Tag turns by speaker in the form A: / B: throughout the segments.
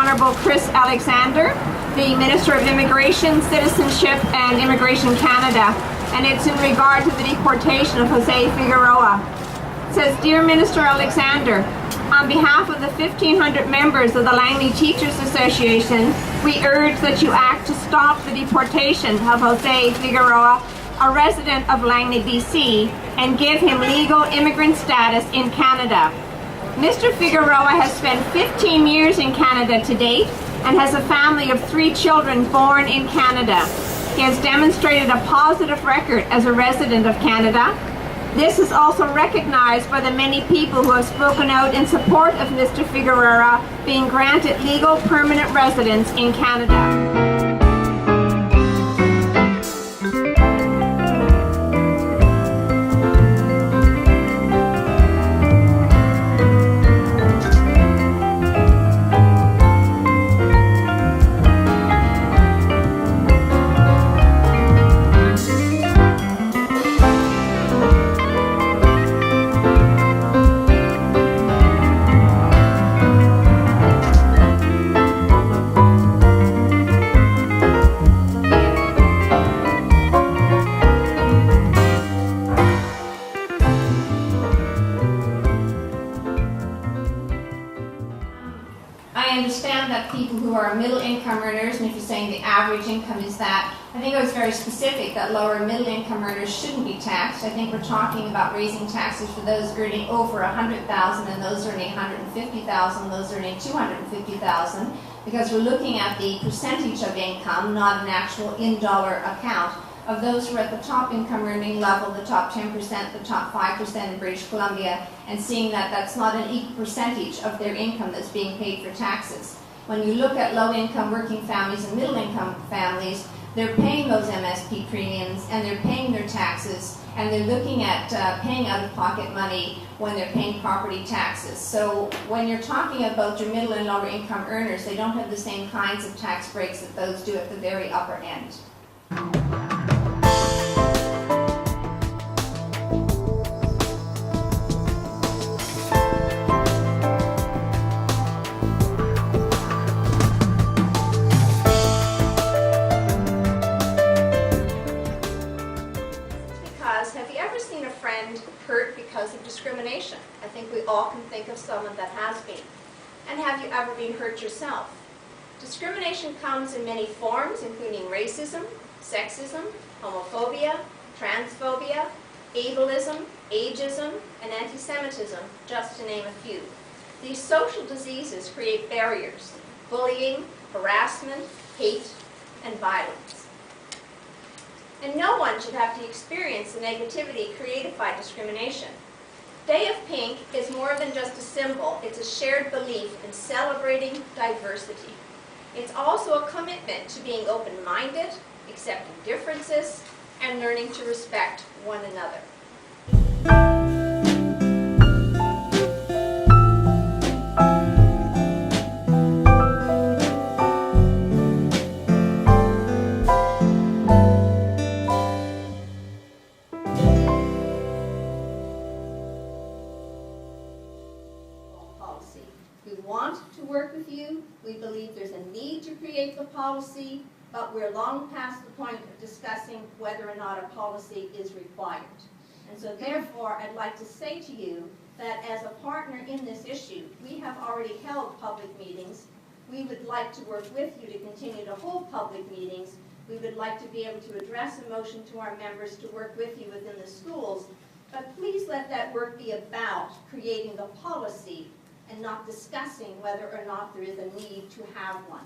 A: Honourable Chris Alexander, the Minister of Immigration, Citizenship and Immigration Canada, and it's in regard to the deportation of Jose Figueroa. It says, Dear Minister Alexander, on behalf of the 1,500 members of the Langley Teachers Association, we urge that you act to stop the deportation of Jose Figueroa, a resident of Langley, BC, and give him legal immigrant status in Canada. Mr. Figueroa has spent 15 years in Canada to date and has a family of 3 children born in Canada. He has demonstrated a positive record as a resident of Canada. This is also recognized by the many people who have spoken out in support of Mr. Figueroa being granted legal permanent residence in Canada. I understand that people who are middle income earners, and if you're saying the average income is that, I think it was very specific that lower middle income earners shouldn't be taxed. I think we're talking about raising taxes for those earning over $100,000 and those earning $150,000, those earning $250,000, because we're looking at the percentage of income, not an actual in-dollar account, of those who are at the top income earning level, the top 10%, the top 5% in British Columbia, and seeing that that's not an equal percentage of their income that's being paid for taxes. When you look at low income working families and middle income families, they're paying those MSP premiums and they're paying their taxes, and they're looking at paying out-of-pocket money when they're paying property taxes. So when you're talking about your middle and lower income earners, they don't have the same kinds of tax breaks that those do at the very upper end. Have you ever seen a friend hurt because of discrimination? I think we all can think of someone that has been. And have you ever been hurt yourself? Discrimination comes in many forms, including racism, sexism, homophobia, transphobia, ableism, ageism, and anti-Semitism, just to name a few. These social diseases create barriers: bullying, harassment, hate, and violence. And no one should have to experience the negativity created by discrimination. Day of Pink is more than just a symbol. It's a shared belief in celebrating diversity. It's also a commitment to being open-minded, accepting differences, and learning to respect one another. We want to work with you. We believe there's a need to create the policy, but we're long past the point of discussing whether or not a policy is required. And so therefore, I'd like to say to you that as a partner in this issue, we have already held public meetings. We would like to work with you to continue to hold public meetings. We would like to be able to address a motion to our members to work with you within the schools. But please let that work be about creating the policy and not discussing whether or not there is a need to have one.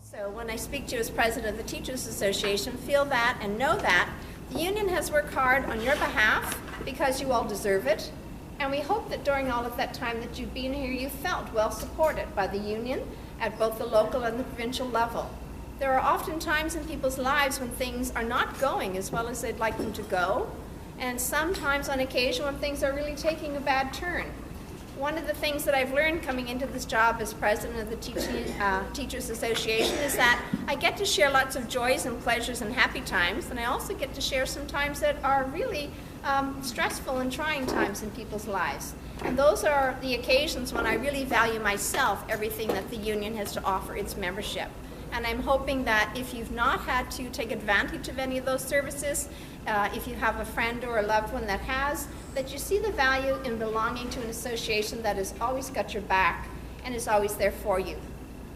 A: So when I speak to you as president of the Teachers Association, feel that and know that the union has worked hard on your behalf because you all deserve it. And we hope that during all of that time that you've been here, you felt well supported by the union at both the local and the provincial level. There are often times in people's lives when things are not going as well as they'd like them to go, and sometimes on occasion when things are really taking a bad turn.
B: One of the things that I've learned coming into this job as president of the Teachers Association is that I get to share lots of joys and pleasures and happy times, and I also get to share some times that are really stressful and trying times in people's lives. And those are the occasions when I really value myself, everything that the union has to offer its membership. And I'm hoping that if you've not had to take advantage of any of those services, if you have a friend or a loved one that has, that you see the value in belonging to an association that has always got your back and is always there for you.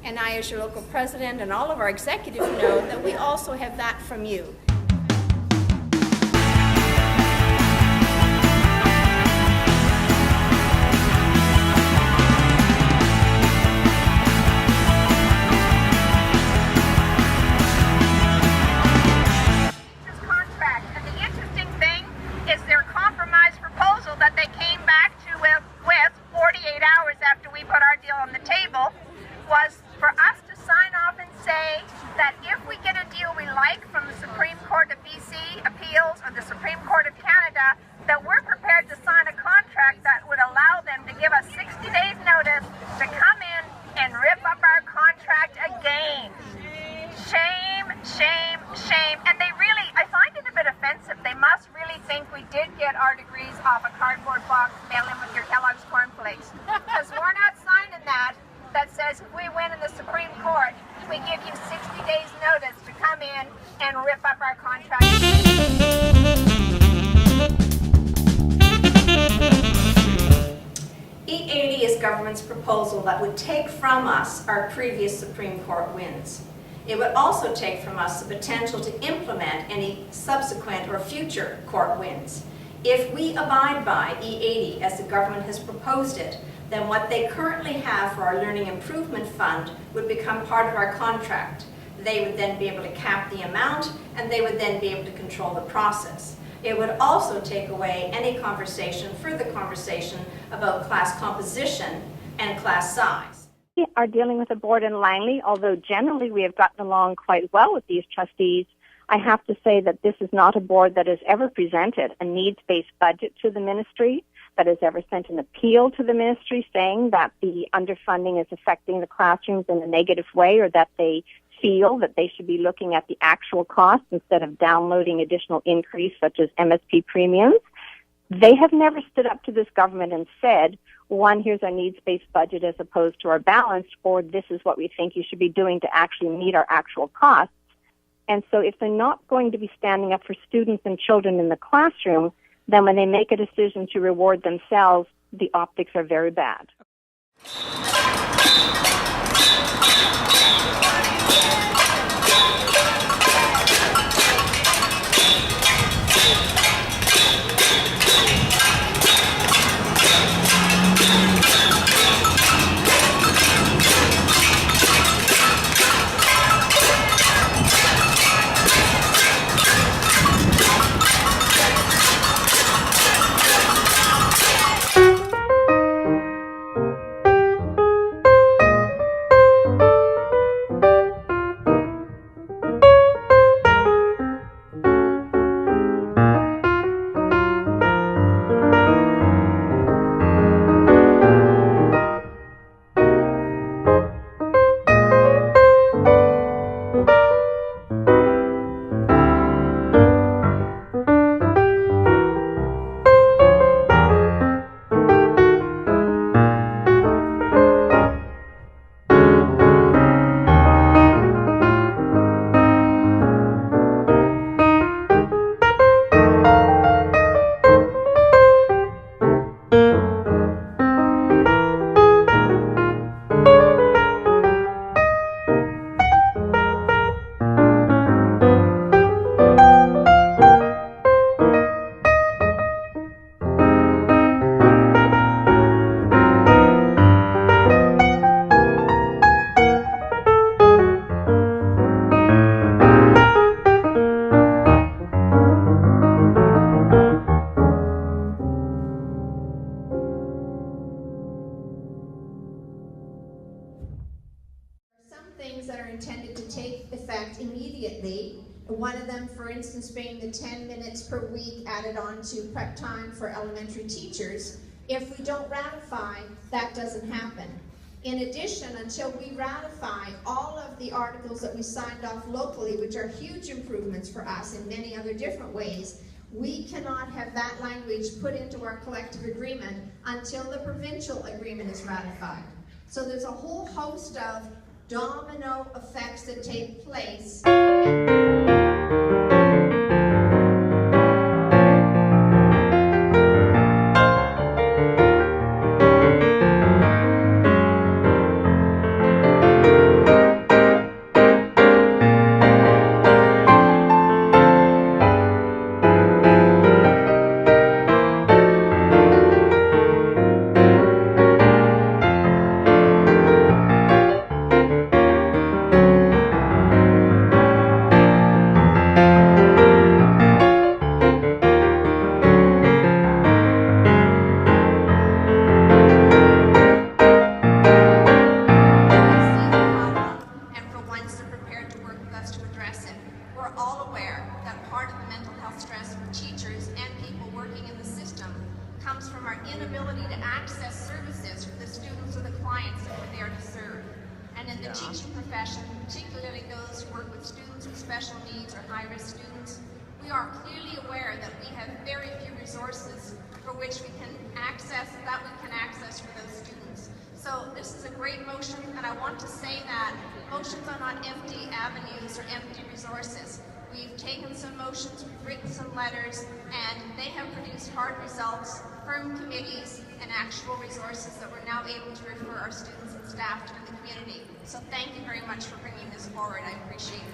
B: And I, as your local president, and all of our executive know that we also have that from you.
C: Proposal that would take from us our previous Supreme Court wins. It would also take from us the potential to implement any subsequent or future court wins. If we abide by E80 as the government has proposed it, then what they currently have for our Learning Improvement Fund would become part of our contract. They would then be able to cap the amount, and they would then be able to control the process. It would also take away any further conversation about class composition and class size.
D: We are dealing with a board in Langley, although generally we have gotten along quite well with these trustees. I have to say that this is not a board that has ever presented a needs-based budget to the ministry, that has ever sent an appeal to the ministry saying that the underfunding is affecting the classrooms in a negative way, or that they feel that they should be looking at the actual cost instead of downloading additional increase such as MSP premiums. They have never stood up to this government and said, one, here's our needs-based budget as opposed to our balanced, or this is what we think you should be doing to actually meet our actual costs. And so if they're not going to be standing up for students and children in the classroom, then when they make a decision to reward themselves, the optics are very bad.
A: things that are intended to take effect immediately. One of them, for instance, being the 10 minutes per week added on to prep time for elementary teachers.
B: If we don't ratify, that doesn't happen. In addition, until we ratify all of the articles that we signed off locally, which are huge improvements for us in many other different ways, we cannot have that language put into our collective agreement until the provincial agreement is ratified. So there's a whole host of domino effects that take place.
C: Resources that we're now able to refer our students and staff to in the community. So thank you very much for bringing this forward. I appreciate it.